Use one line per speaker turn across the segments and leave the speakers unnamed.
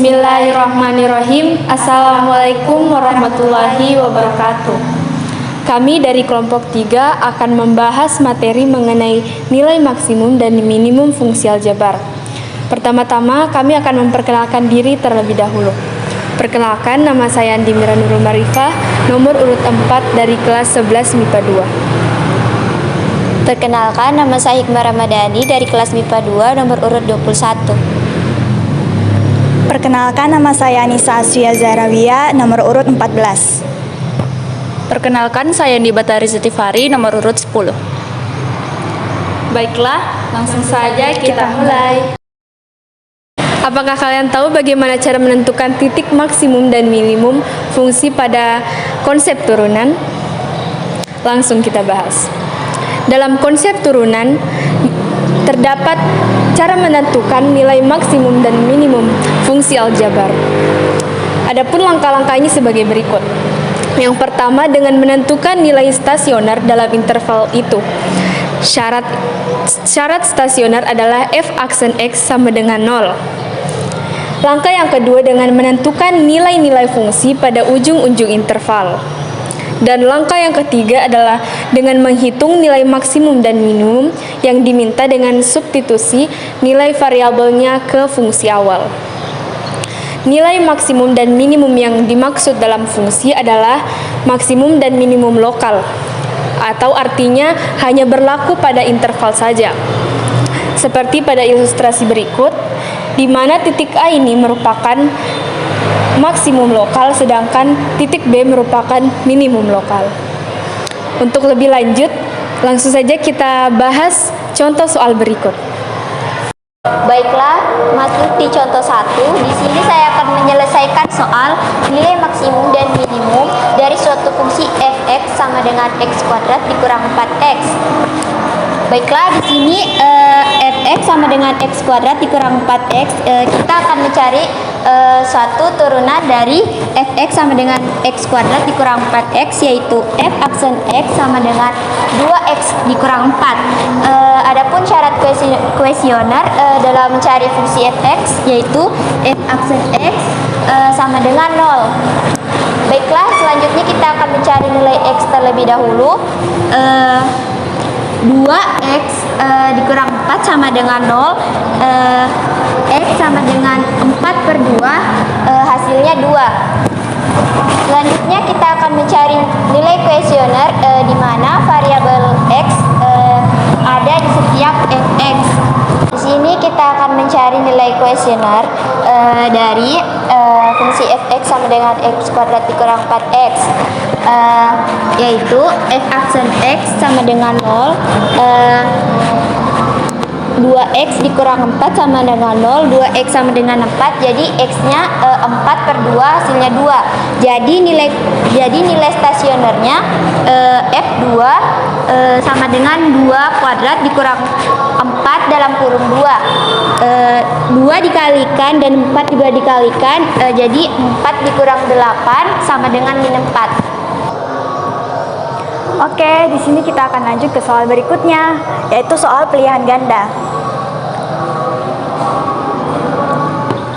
Bismillahirrahmanirrahim. Assalamualaikum warahmatullahi wabarakatuh. Kami dari kelompok 3 akan membahas materi mengenai nilai maksimum dan minimum fungsi aljabar. Pertama-tama kami akan memperkenalkan diri terlebih dahulu. Perkenalkan, nama saya Andi Mira Nurul Marifah, nomor urut 4 dari kelas 11 MIPA 2.
Perkenalkan, nama saya Hikmah Ramadhani dari kelas MIPA 2 nomor urut 21.
Perkenalkan, nama saya Anissa Asria Zahrawiyah, nomor urut 14.
Perkenalkan, saya Andi Batari Zetifari, nomor urut 10.
Baiklah, langsung saja kita mulai. Apakah kalian tahu bagaimana cara menentukan titik maksimum dan minimum fungsi pada konsep turunan? Langsung kita bahas. Dalam konsep turunan, terdapat cara menentukan nilai maksimum dan minimum fungsi aljabar. Adapun langkah-langkahnya sebagai berikut. Yang pertama, dengan menentukan nilai stasioner dalam interval itu. Syarat stasioner adalah f aksen x sama dengan 0. Langkah yang kedua, dengan menentukan nilai-nilai fungsi pada ujung-ujung interval. Dan langkah yang ketiga adalah dengan menghitung nilai maksimum dan minimum yang diminta dengan substitusi nilai variabelnya ke fungsi awal. Nilai maksimum dan minimum yang dimaksud dalam fungsi adalah maksimum dan minimum lokal, atau artinya hanya berlaku pada interval saja. Seperti pada ilustrasi berikut, di mana titik A ini merupakan maksimum lokal, sedangkan titik B merupakan minimum lokal. Untuk lebih lanjut, langsung saja kita bahas contoh soal berikut.
Baiklah, masuk di contoh 1. Di sini saya akan menyelesaikan soal nilai maksimum dan minimum dari suatu fungsi f(x) sama dengan x kuadrat dikurang 4x. Baiklah, di sini f(x) sama dengan x kuadrat dikurang 4x, kita akan mencari suatu turunan dari f(x) sama dengan x kuadrat dikurang 4x, yaitu f aksen x sama dengan 2x dikurang 4. Adapun syarat kuesioner dalam mencari fungsi f(x) yaitu f aksen x sama dengan 0. Baiklah, selanjutnya kita akan mencari nilai x terlebih dahulu. 2x dikurang 4 sama dengan 0. X sama dengan 4/2, hasilnya 2. Selanjutnya kita akan mencari nilai kuesioner di mana variabel x ada di setiap fx. Di sini kita akan mencari nilai kuesioner dari fungsi fx sama dengan x kuadrat dikurang 4x, yaitu f aksen x sama dengan 0, 2x dikurang 4 sama dengan 0, 2x sama dengan 4, jadi x-nya 4/2, hasilnya 2. Jadi nilai stasionernya f2 sama dengan 2 kuadrat dikurang 4 dalam kurung 2. 2 dikalikan dan 4 juga dikalikan, jadi 4 dikurang 8 sama dengan -4.
Oke, di sini kita akan lanjut ke soal berikutnya, yaitu soal pilihan ganda.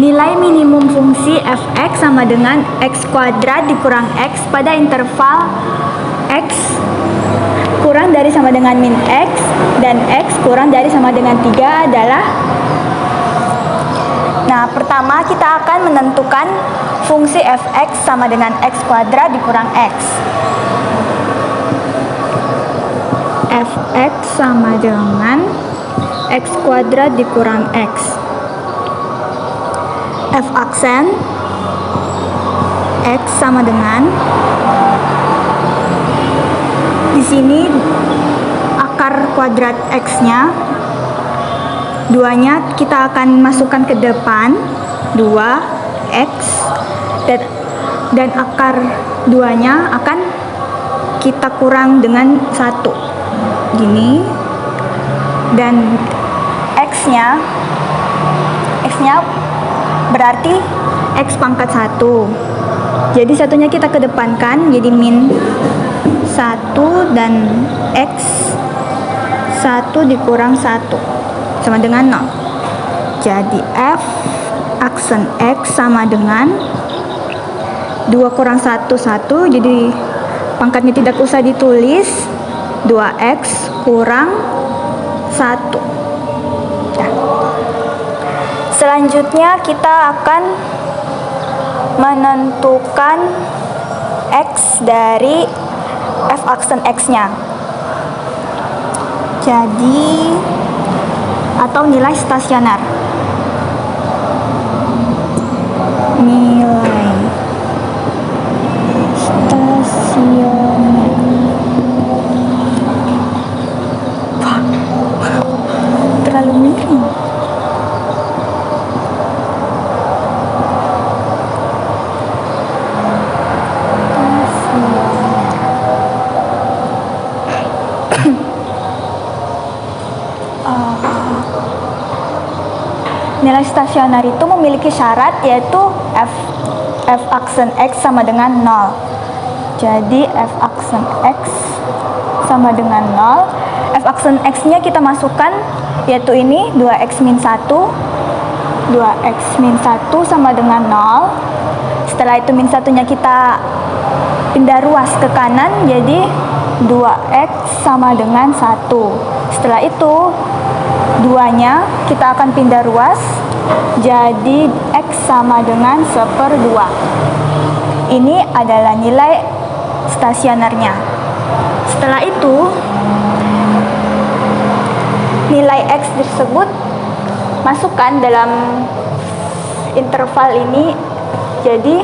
Nilai minimum fungsi f(x) sama dengan x kuadrat dikurang x pada interval x kurang dari sama dengan min x dan x kurang dari sama dengan 3 adalah. Nah, pertama kita akan menentukan fungsi f(x) sama dengan x kuadrat dikurang x. f(x) sama dengan x kuadrat dikurang x. F aksen x sama dengan, di sini akar kuadrat x-nya 2-nya kita akan masukkan ke depan 2x, dan akar 2-nya akan kita kurang dengan 1 gini, dan x-nya berarti x pangkat 1. Jadi satunya kita kedepankan jadi min 1 dan x 1 dikurang 1 sama dengan 0. Jadi f aksen X sama dengan 2 kurang 1, 1. Jadi pangkatnya tidak usah ditulis. 2X kurang 1. Nah. Selanjutnya kita akan menentukan X dari f aksen X-nya. Jadi, atau nilai stasioner. Nilai stasioner. Wah, terlalu miring. Nilai stasioner itu memiliki syarat yaitu f aksen X sama dengan 0. Jadi f aksen X sama dengan 0. F aksen X-nya kita masukkan yaitu ini 2X min 1. 2X min 1 sama dengan 0. Setelah itu min 1-nya kita pindah ruas ke kanan jadi 2X sama dengan 1. Setelah itu 2-nya kita akan pindah ruas jadi X sama dengan 1/2. Ini adalah nilai stasionernya. Setelah itu nilai X tersebut masukkan dalam interval ini. Jadi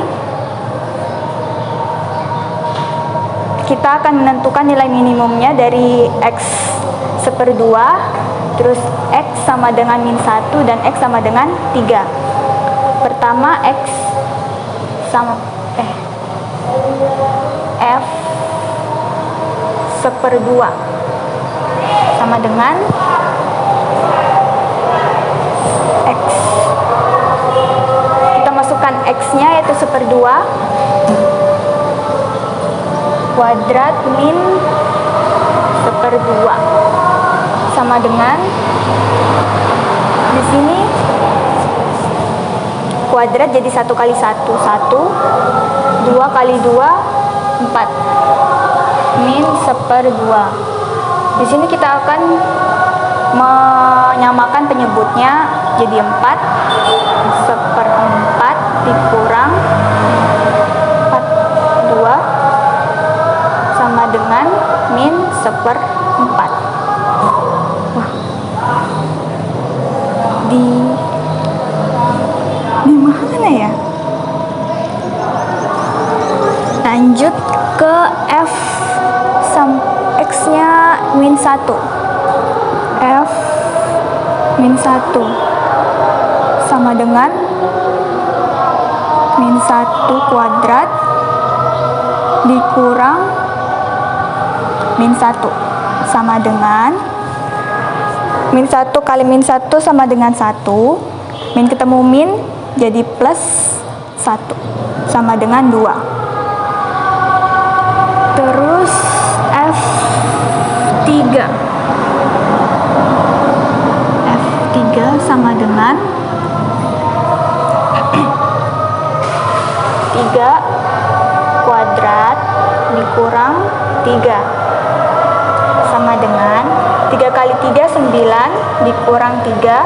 kita akan menentukan nilai minimumnya dari X 1/2, terus X sama dengan min 1 dan X sama dengan 3. Pertama X sama F 1/2 sama dengan X. Kita masukkan X-nya yaitu 1/2 kuadrat min 1/2 sama dengan di sini kuadrat jadi 1 kali 1 1, 2 kali 2 4 min 1/2. Di sini kita akan menyamakan penyebutnya jadi 4 1/4 dikurang 4/2 sama dengan min 1/4. Wah. Di mana ya? Lanjut ke F X-nya min 1. F min 1 sama dengan min 1 kuadrat dikurang min 1 sama dengan min 1 kali min 1 sama dengan 1. Min ketemu min jadi plus 1 sama dengan 2. Terus F3 sama dengan 3 kuadrat dikurang 3 sama dengan 3 kali 3 9 dikurang 3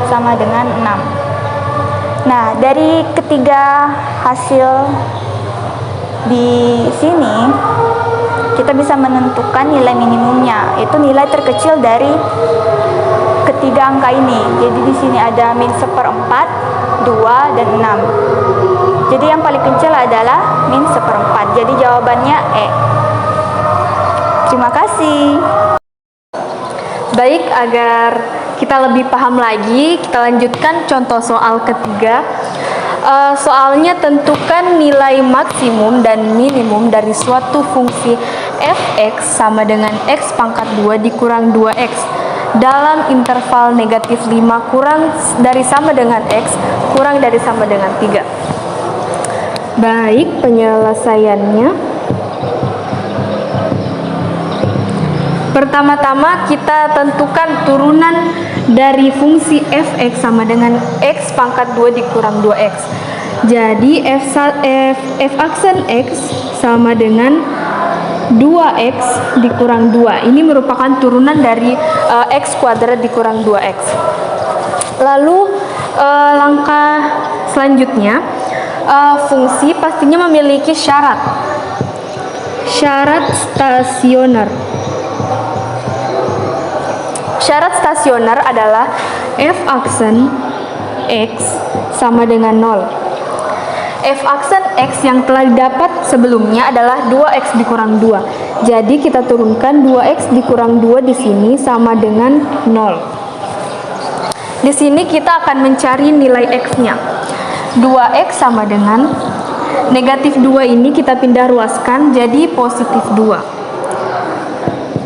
sama dengan 6. Nah, dari ketiga hasil di sini kita bisa menentukan nilai minimumnya, itu nilai terkecil dari ketiga angka ini. Jadi di sini ada min 1/4, 2 dan 6. Jadi yang paling kecil adalah min 1/4. Jadi jawabannya E. Terima kasih.
Baik, agar kita lebih paham lagi, kita lanjutkan contoh soal ketiga. Soalnya tentukan nilai maksimum dan minimum dari suatu fungsi f(x) sama dengan x pangkat 2 dikurang 2x dalam interval negatif 5 kurang dari sama dengan x kurang dari sama dengan 3. Baik, penyelesaiannya. Pertama-tama kita tentukan turunan dari fungsi fx sama dengan x pangkat 2 dikurang 2x. Jadi f aksen x sama dengan 2x dikurang 2. Ini merupakan turunan dari x kuadrat dikurang 2x. Lalu langkah selanjutnya, fungsi pastinya memiliki syarat stasioner. Syarat stasioner adalah f aksen x sama dengan 0. F aksen x yang telah didapat sebelumnya adalah 2x dikurang 2. Jadi kita turunkan 2x dikurang 2 di sini sama dengan 0. Di sini kita akan mencari nilai x-nya. 2x sama dengan negatif 2 ini kita pindah ruaskan jadi positif 2.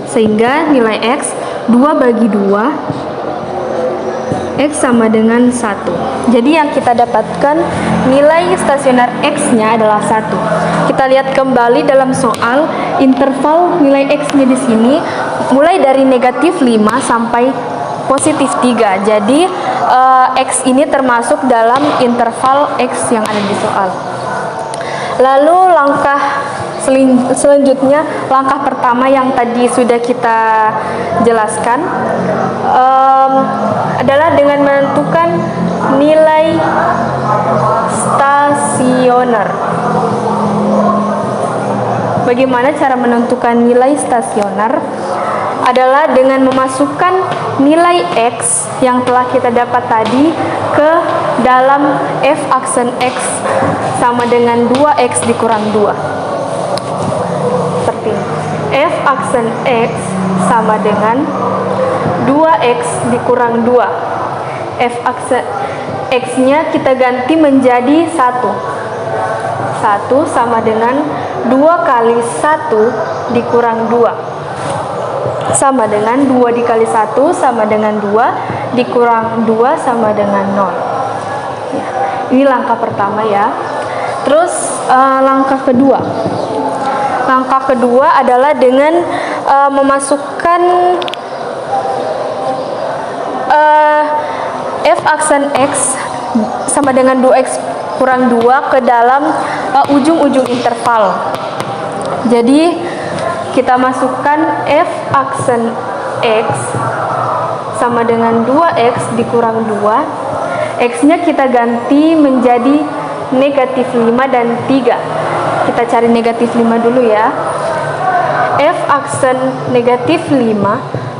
Sehingga nilai x 2 bagi 2 x sama dengan 1. Jadi yang kita dapatkan nilai stasioner x-nya adalah 1. Kita lihat kembali dalam soal, interval nilai x-nya di sini mulai dari negatif 5 sampai positif 3. Jadi x ini termasuk dalam interval x yang ada di soal. Lalu langkah selanjutnya, langkah pertama yang tadi sudah kita jelaskan adalah dengan menentukan nilai stasioner. Bagaimana cara menentukan nilai stasioner? Adalah dengan memasukkan nilai x yang telah kita dapat tadi ke dalam f aksen x sama dengan 2x dikurang 2. Seperti ini. F aksen x sama dengan 2x dikurang 2. F aksen x-nya kita ganti menjadi 1. 1 sama dengan 2 kali 1 dikurang 2. Sama dengan 2 dikali 1 sama dengan 2 dikurang 2 sama dengan 0. Ya, ini langkah pertama ya. Terus langkah kedua. Langkah kedua adalah dengan memasukkan f aksen x sama dengan 2x kurang 2 ke dalam ujung-ujung interval. Jadi kita masukkan f aksen x sama dengan 2x dikurang 2. X-nya kita ganti menjadi negatif 5 dan 3. Kita cari negatif 5 dulu ya. F aksen negatif 5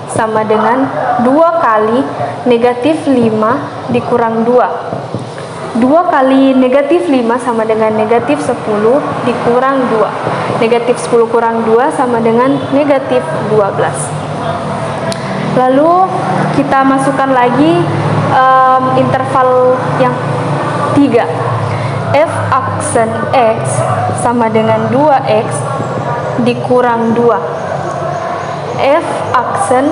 sama dengan 2 kali negatif 5 dikurang 2. 2 kali negatif 5 sama dengan negatif 10 dikurang 2. Negatif 10 kurang 2 sama dengan negatif 12. Lalu kita masukkan lagi interval yang 3. F aksen x sama dengan 2x dikurang 2. F aksen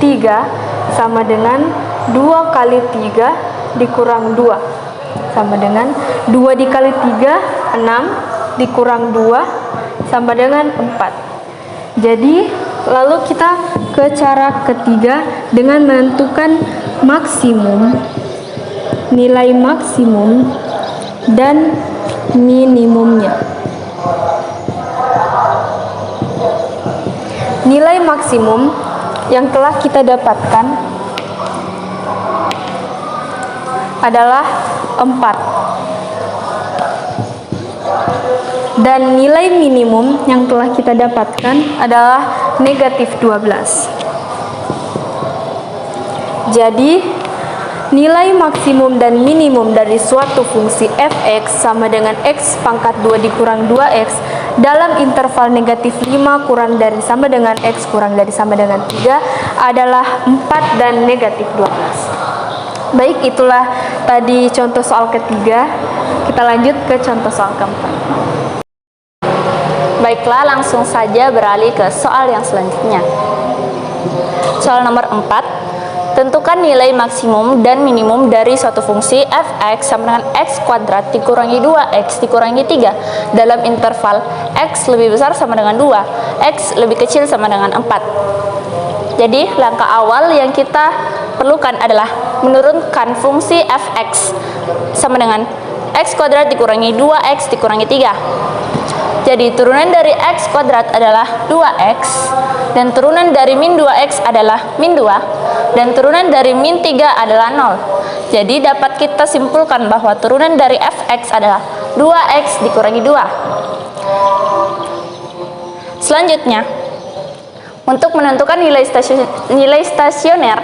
3 sama dengan 2 kali 3 dikurang 2. Sama dengan 2 dikali 3, 6 dikurang 2 sama dengan 4. Jadi lalu kita ke cara ketiga dengan menentukan maksimum, nilai maksimum dan minimumnya. Nilai maksimum yang telah kita dapatkan adalah 4. Dan nilai minimum yang telah kita dapatkan adalah negatif 12. Jadi, nilai maksimum dan minimum dari suatu fungsi fx sama dengan x pangkat 2 dikurang 2x dalam interval negatif 5 kurang dari sama dengan x kurang dari sama dengan 3 adalah 4 dan negatif 12. Baik, itulah tadi contoh soal ketiga. Kita lanjut ke contoh soal keempat.
Baiklah, langsung saja beralih ke soal yang selanjutnya. Soal nomor 4. Tentukan nilai maksimum dan minimum dari suatu fungsi fx sama dengan x kuadrat dikurangi 2x dikurangi 3 dalam interval x lebih besar sama dengan 2, x lebih kecil sama dengan 4. Jadi langkah awal yang kita perlukan adalah menurunkan fungsi f(x) sama dengan x kuadrat dikurangi 2x dikurangi 3. Jadi turunan dari x kuadrat adalah 2x, dan turunan dari min 2x adalah min 2, dan turunan dari min 3 adalah 0. Jadi dapat kita simpulkan bahwa turunan dari f(x) adalah 2x dikurangi 2. Selanjutnya, untuk menentukan nilai stasioner,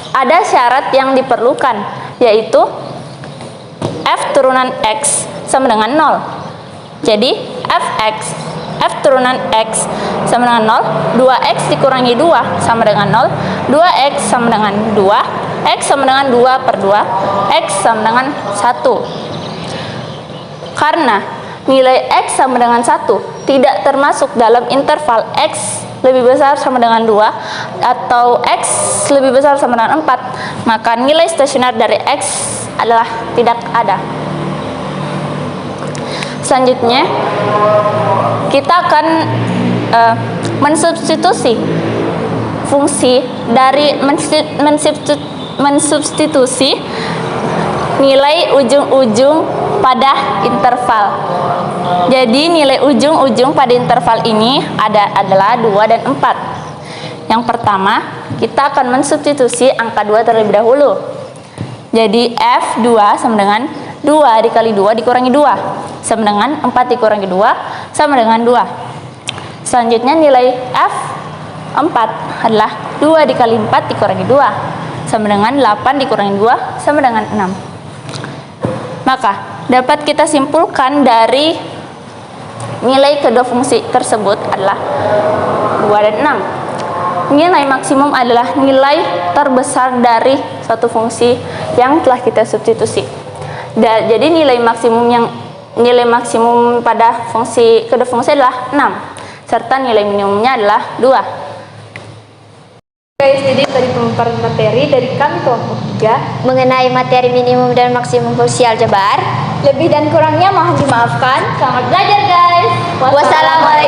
ada syarat yang diperlukan, yaitu f turunan x sama dengan 0. Jadi f turunan x sama dengan 0, 2x dikurangi 2 sama dengan 0, 2x sama dengan 2, x sama dengan 2 per 2, x sama dengan 1. Karena nilai x sama dengan 1 tidak termasuk dalam interval x lebih besar sama dengan 2 atau x lebih besar sama dengan 4, maka nilai stasioner dari x adalah tidak ada. Selanjutnya, kita akan mensubstitusi fungsi dari mensubstitusi nilai ujung-ujung pada interval. Jadi nilai ujung-ujung pada interval ini adalah 2 dan 4. Yang pertama, kita akan mensubstitusi angka 2 terlebih dahulu. Jadi f2 sama dengan 2 dikali 2 dikurangi 2 sama dengan 4 dikurangi 2 sama dengan 2. Selanjutnya nilai f4 adalah 2 dikali 4 dikurangi 2 sama dengan 8 dikurangi 2 sama dengan 6. Maka dapat kita simpulkan dari nilai kedua fungsi tersebut adalah 2 dan 6. Nilai maksimum adalah nilai terbesar dari suatu fungsi yang telah kita substitusi. Jadi nilai maksimum pada kedua fungsi adalah 6, serta nilai minimumnya adalah 2.
Guys, jadi tadi pemaparan materi dari kami kelompok 3
mengenai materi minimum dan maksimum fungsi aljabar.
Lebih dan kurangnya mohon dimaafkan.
Selamat belajar guys.
Wassalamualaikum